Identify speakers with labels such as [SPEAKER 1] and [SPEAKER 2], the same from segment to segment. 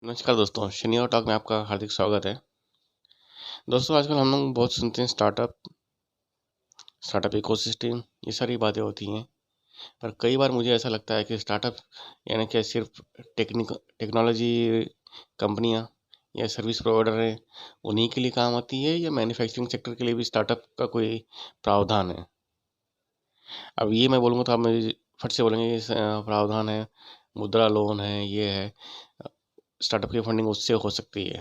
[SPEAKER 1] नमस्कार दोस्तों, शनिवार टॉक में आपका हार्दिक स्वागत है। दोस्तों, आजकल हम लोग बहुत सुनते हैं स्टार्टअप इकोसिस्टम, ये सारी बातें होती हैं। पर कई बार मुझे ऐसा लगता है कि स्टार्टअप यानी कि सिर्फ टेक्नोलॉजी कंपनियां या सर्विस प्रोवाइडर हैं, उन्हीं के लिए काम आती है, या मैन्युफैक्चरिंग सेक्टर के लिए भी स्टार्टअप का कोई प्रावधान है? अब ये मैं बोलूँगा तो आप मुझे फट से बोलेंगे कि प्रावधान है, मुद्रा लोन है, ये है, स्टार्टअप की फंडिंग उससे हो सकती है।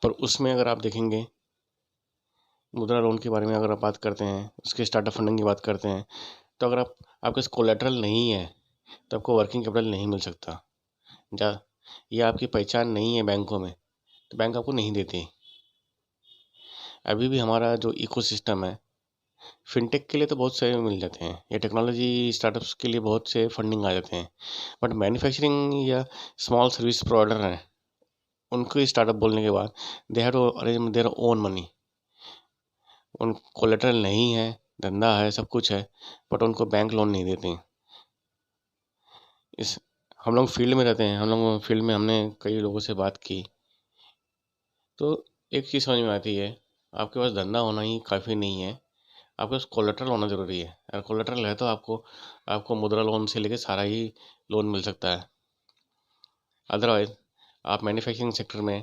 [SPEAKER 1] पर उसमें अगर आप देखेंगे, मुद्रा लोन के बारे में अगर आप बात करते हैं, उसके स्टार्टअप फंडिंग की बात करते हैं, तो अगर आपके पास कोलेटरल नहीं है तो आपको वर्किंग कैपिटल नहीं मिल सकता। जा या आपकी पहचान नहीं है बैंकों में, तो बैंक आपको नहीं देते। अभी भी हमारा जो इकोसिस्टम है, फिनटेक के लिए तो बहुत से मिल जाते हैं, या टेक्नोलॉजी स्टार्टअप्स के लिए बहुत से फंडिंग आ जाते हैं। बट मैन्युफैक्चरिंग या स्मॉल सर्विस प्रोवाइडर हैं, उनको स्टार्टअप बोलने के बाद they have to arrange their own money. उन कोलेटरल नहीं है, धंधा है, सब कुछ है, बट उनको बैंक लोन नहीं देते। इस हम लोग फील्ड में रहते हैं, हम लोग फील्ड में हमने कई लोगों से बात की, तो एक चीज़ समझ में आती है, आपके पास धंधा होना ही काफ़ी नहीं है, आपके पास कोलेटरल होना ज़रूरी है। अगर कोलेटरल है तो आपको आपको मुद्रा लोन से लेके सारा ही लोन मिल सकता है। अदरवाइज आप मैन्युफैक्चरिंग सेक्टर में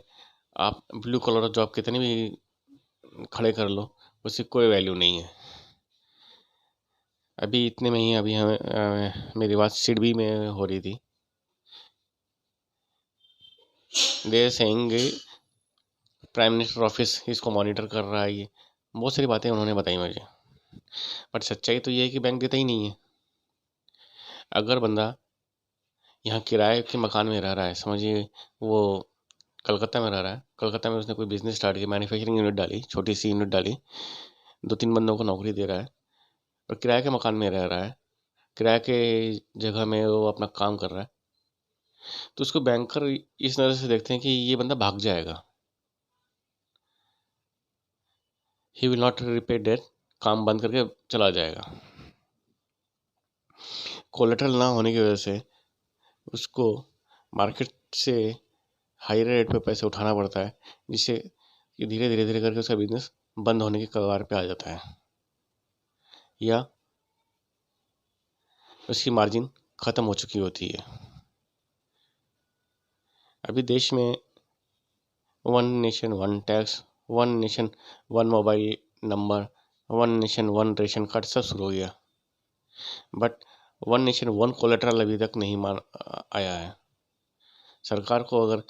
[SPEAKER 1] आप ब्लू कलर जॉब कितनी भी खड़े कर लो, उसकी कोई वैल्यू नहीं है। अभी इतने में ही अभी हमें मेरी बात सिडबी में हो रही थी। They saying prime minister office इसको मॉनिटर कर रहा है, ये बहुत सारी बातें उन्होंने बताई मुझे। बट सच्चाई तो ये है कि बैंक देता ही नहीं है। अगर बंदा यहाँ किराए के मकान में रह रहा है, समझिए वो कलकत्ता में रह रहा है, कलकत्ता में उसने कोई बिजनेस स्टार्ट किया, मैन्युफैक्चरिंग यूनिट डाली, छोटी सी यूनिट डाली, 2-3 बंदों को नौकरी दे रहा है, और किराए के मकान में रह रहा है, किराए के जगह में वो अपना काम कर रहा है, तो उसको बैंकर इस नज़र से देखते हैं कि ये बंदा भाग जाएगा, he will not repay debt, काम बंद करके चला जाएगा। कोलेटरल ना होने की वजह से उसको मार्केट से हाई रेट पे पैसे उठाना पड़ता है, जिससे कि धीरे धीरे धीरे करके उसका बिजनेस बंद होने की कगार पे आ जाता है, या उसकी मार्जिन ख़त्म हो चुकी होती है। अभी देश में one nation one tax, one nation one mobile number, one nation one ration card सब शुरू हो गया, but one nation one collateral अभी तक नहीं मान आया है। सरकार को अगर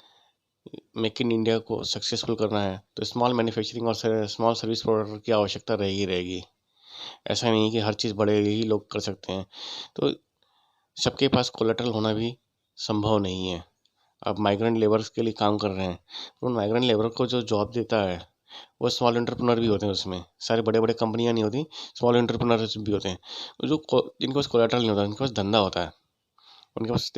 [SPEAKER 1] मेक इन इंडिया को सक्सेसफुल करना है तो स्मॉल मैन्युफैक्चरिंग और स्मॉल सर्विस प्रोवाइडर की आवश्यकता रहेगी। ऐसा नहीं है कि हर चीज़ बड़े ही लोग कर सकते हैं, तो सबके पास कोलेटरल होना भी संभव नहीं है। अब माइग्रेंट लेबर्स के लिए काम कर रहे हैं, तो उन माइग्रेंट लेबर को जो जॉब देता है वो स्मॉल एंटरप्रेन्योर भी होते हैं, उसमें सारे बड़े बड़े कंपनियां नहीं होती, स्मॉल एंटरप्रेन्योर भी होते हैं, जिनके पास कोलेटरल नहीं होता, उनके पास धंधा होता है, उनके पास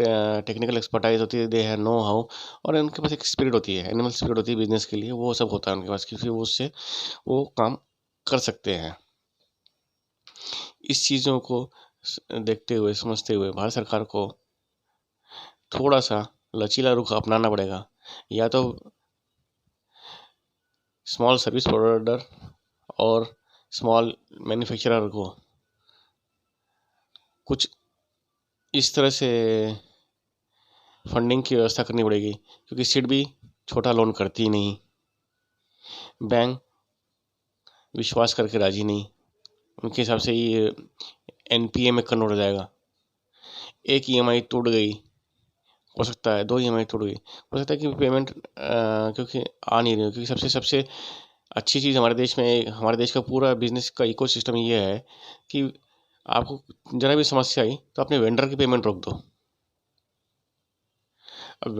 [SPEAKER 1] टेक्निकल एक्सपर्टाइज होती है, दे है नो हाउ, और उनके पास एक स्पिरिट होती है, एनिमल स्पिरिट होती है बिजनेस के लिए, वो सब होता है उनके पास, क्योंकि वो उससे वो काम कर सकते हैं। इस चीज़ों को देखते हुए, समझते हुए भारत सरकार को थोड़ा सा लचीला रुख अपनाना पड़ेगा, या तो स्मॉल सर्विस प्रोवाइडर और स्मॉल मैन्युफैक्चरर को कुछ इस तरह से फंडिंग की व्यवस्था करनी पड़ेगी, क्योंकि सिड भी छोटा लोन करती ही नहीं, बैंक विश्वास करके राजी नहीं, उनके हिसाब से ये एनपीए में कन्वर्ट हो जाएगा। एक ईएमआई टूट गई, हो सकता है 2 ईएमआई टूट गई, हो सकता है कि पेमेंट क्योंकि आ नहीं रही हो, क्योंकि सबसे सबसे अच्छी चीज़ हमारे देश का पूरा बिजनेस का इकोसिस्टम ये है कि आपको जरा भी समस्या आई तो अपने वेंडर की पेमेंट रोक दो। अब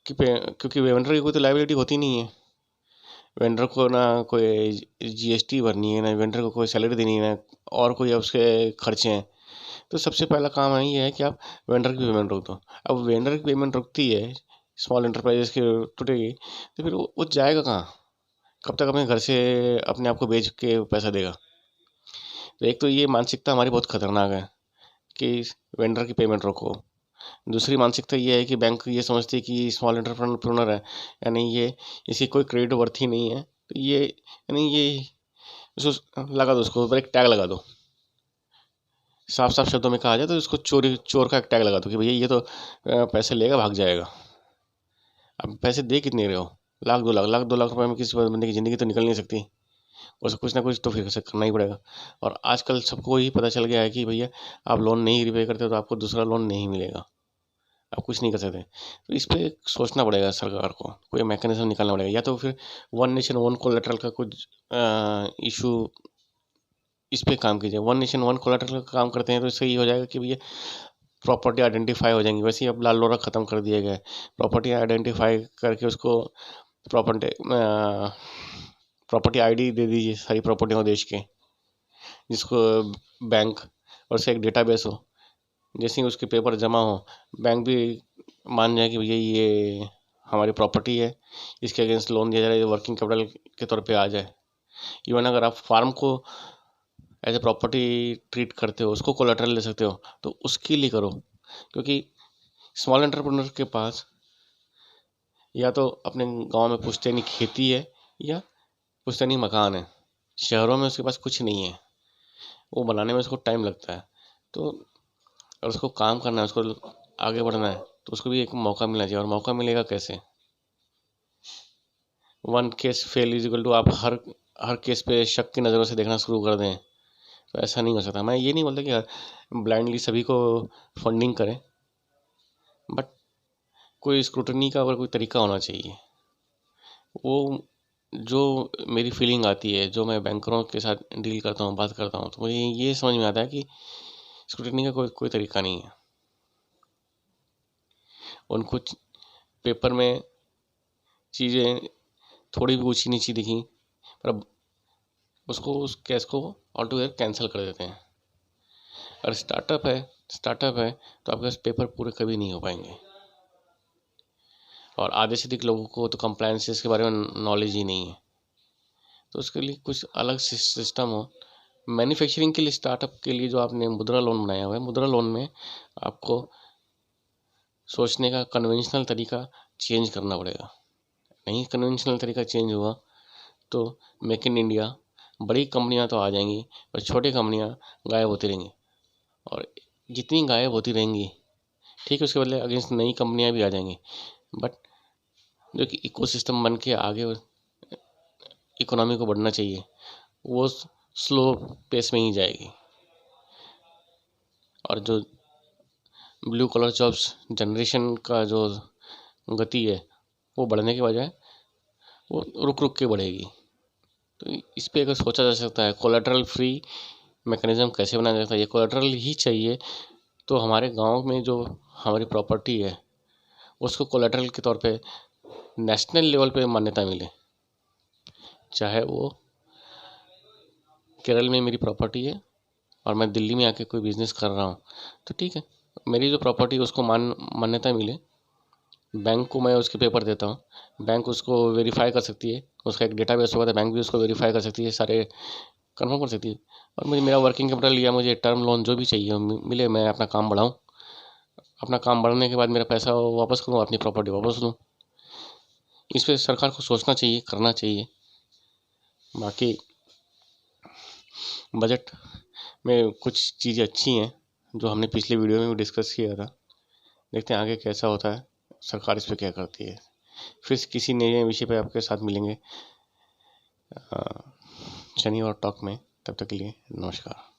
[SPEAKER 1] क्योंकि वेंडर की कोई तो लायबिलिटी होती नहीं है, वेंडर को ना कोई जीएसटी भरनी है, ना वेंडर को कोई सैलरी देनी है, ना और कोई उसके खर्चे हैं, तो सबसे पहला काम है ये है कि आप वेंडर की पेमेंट रोक दो। अब वेंडर की पेमेंट रुकती है, स्मॉल एंटरप्राइजेस की टूटेगी, तो फिर वो जाएगा कहाँ, कब तक अपने घर से अपने आप को बेच के पैसा देगा? तो एक तो ये मानसिकता हमारी बहुत खतरनाक है कि वेंडर की पेमेंट रोको, दूसरी मानसिकता ये है कि बैंक ये समझती है कि स्मॉल एंटरप्रेन्योर है, यानी ये इसकी कोई क्रेडिट वर्थ ही नहीं है, तो ये यानी ये उसको लगा दो, उसके ऊपर एक टैग लगा दो। साफ साफ शब्दों में कहा जाए तो इसको चोर का एक टैग लगा दो कि भैया ये तो पैसे लेगा भाग जाएगा। अब पैसे दे कितने रहे हो, लाख 2 लाख रुपए में किसी बंदे की ज़िंदगी तो निकल नहीं सकती, उसको कुछ ना कुछ तो फिर से करना ही पड़ेगा। और आजकल सबको ही पता चल गया है कि भैया आप लोन नहीं रिपे करते तो आपको दूसरा लोन नहीं मिलेगा, आप कुछ नहीं कर सकते। तो इस पर सोचना पड़ेगा सरकार को, कोई मैकेनिज्म निकालना पड़ेगा, या तो फिर वन नेशन वन कोलेटरल का कुछ इशू इस पे काम कीजिए। वन नेशन वन कोलेटरल का काम करते हैं तो इससे ये हो जाएगा कि भैया प्रॉपर्टी आइडेंटिफाई हो जाएंगी। वैसे ही अब लाल लोरा ख़त्म कर दिया गया है, प्रॉपर्टी आइडेंटिफाई करके उसको प्रॉपर्टी आईडी दे दीजिए सारी प्रॉपर्टियों देश के, जिसको बैंक और उससे एक डेटाबेस हो, जैसे ही उसके पेपर जमा हो बैंक भी मान जाए कि भैया ये हमारी प्रॉपर्टी है, इसके अगेंस्ट लोन दिया जा रहा है, वर्किंग कैपिटल के तौर पे आ जाए। इवन अगर आप फार्म को एज ए प्रॉपर्टी ट्रीट करते हो, उसको कोलेटरल ले सकते हो, तो उसके लिए करो। क्योंकि स्मॉल एंटरप्रेन्योर के पास या तो अपने गांव में पुश्तैनी खेती है या पुश्तैनी मकान है, शहरों में उसके पास कुछ नहीं है, वो बनाने में उसको टाइम लगता है। तो अगर उसको काम करना है, उसको आगे बढ़ना है, तो उसको भी एक मौका मिलना चाहिए। और मौका मिलेगा कैसे? One case fail is equal to आप हर केस पे शक की नज़रों से देखना शुरू कर दें, तो ऐसा नहीं हो सकता। मैं ये नहीं बोलता कि ब्लाइंडली सभी को फंडिंग करें, बट कोई स्क्रूटनी का अगर कोई तरीका होना चाहिए। वो जो मेरी फीलिंग आती है, जो मैं बैंकरों के साथ डील करता हूँ, बात करता हूँ, तो मुझे ये समझ में आता है कि स्क्रूटनी का कोई तरीका नहीं है। उनको पेपर में चीज़ें थोड़ी भी ऊँची नीची दिखी पर उसको उस केस को ऑल टुगेदर कैंसिल कर देते हैं। और स्टार्टअप है तो आपके पास पेपर पूरे कभी नहीं हो पाएंगे। और आधे से अधिक लोगों को तो कंप्लायंसेस के बारे में नॉलेज ही नहीं है, तो उसके लिए कुछ अलग सिस्टम हो। मैन्युफैक्चरिंग के लिए, स्टार्टअप के लिए जो आपने मुद्रा लोन बनाया हुआ है, मुद्रा लोन में आपको सोचने का कन्वेंशनल तरीका चेंज करना पड़ेगा। नहीं कन्वेंशनल तरीका चेंज हुआ तो मेक इन इंडिया, बड़ी कंपनियां तो आ जाएंगी और छोटी कंपनियां गायब होती रहेंगी। और जितनी गायब होती रहेंगी, ठीक है, उसके बदले अगेंस्ट नई कंपनियां भी आ जाएंगी, बट जो कि इकोसिस्टम बन के आगे इकोनॉमी को बढ़ना चाहिए, वो स्लो पेस में ही जाएगी। और जो ब्लू कलर जॉब्स जनरेशन का जो गति है, वो बढ़ने के बजाय वो रुक रुक के बढ़ेगी। तो इस पे अगर सोचा जा सकता है कोलेटरल फ्री मैकेनिज्म कैसे बनाया जा सकता है। ये कोलेटरल ही चाहिए तो हमारे गांव में जो हमारी प्रॉपर्टी है उसको कोलेटरल के तौर पे नेशनल लेवल पे मान्यता मिले। चाहे वो केरल में मेरी प्रॉपर्टी है और मैं दिल्ली में आके कोई बिजनेस कर रहा हूँ, तो ठीक है, मेरी जो प्रॉपर्टी है उसको मान्यता मिले, बैंक को मैं उसके पेपर देता हूँ, बैंक उसको वेरीफाई कर सकती है, उसका एक डेटाबेस होगा तो बैंक भी उसको वेरीफाई कर सकती है, सारे कंफर्म कर सकती है। और मुझे मेरा वर्किंग कैपिटल या मुझे टर्म लोन जो भी चाहिए मिले, मैं अपना काम बढ़ाऊँ, अपना काम बढ़ने के बाद मेरा पैसा वापस करूँ, अपनी प्रॉपर्टी वापस लूँ। इस पर सरकार को सोचना चाहिए, करना चाहिए। बाकी बजट में कुछ चीज़ें अच्छी हैं जो हमने पिछले वीडियो में भी डिस्कस किया था, देखते हैं आगे कैसा होता है, सरकार इस पर क्या करती है। फिर किसी नए विषय पे आपके साथ मिलेंगे शनिवार टॉक में, तब तक के लिए नमस्कार।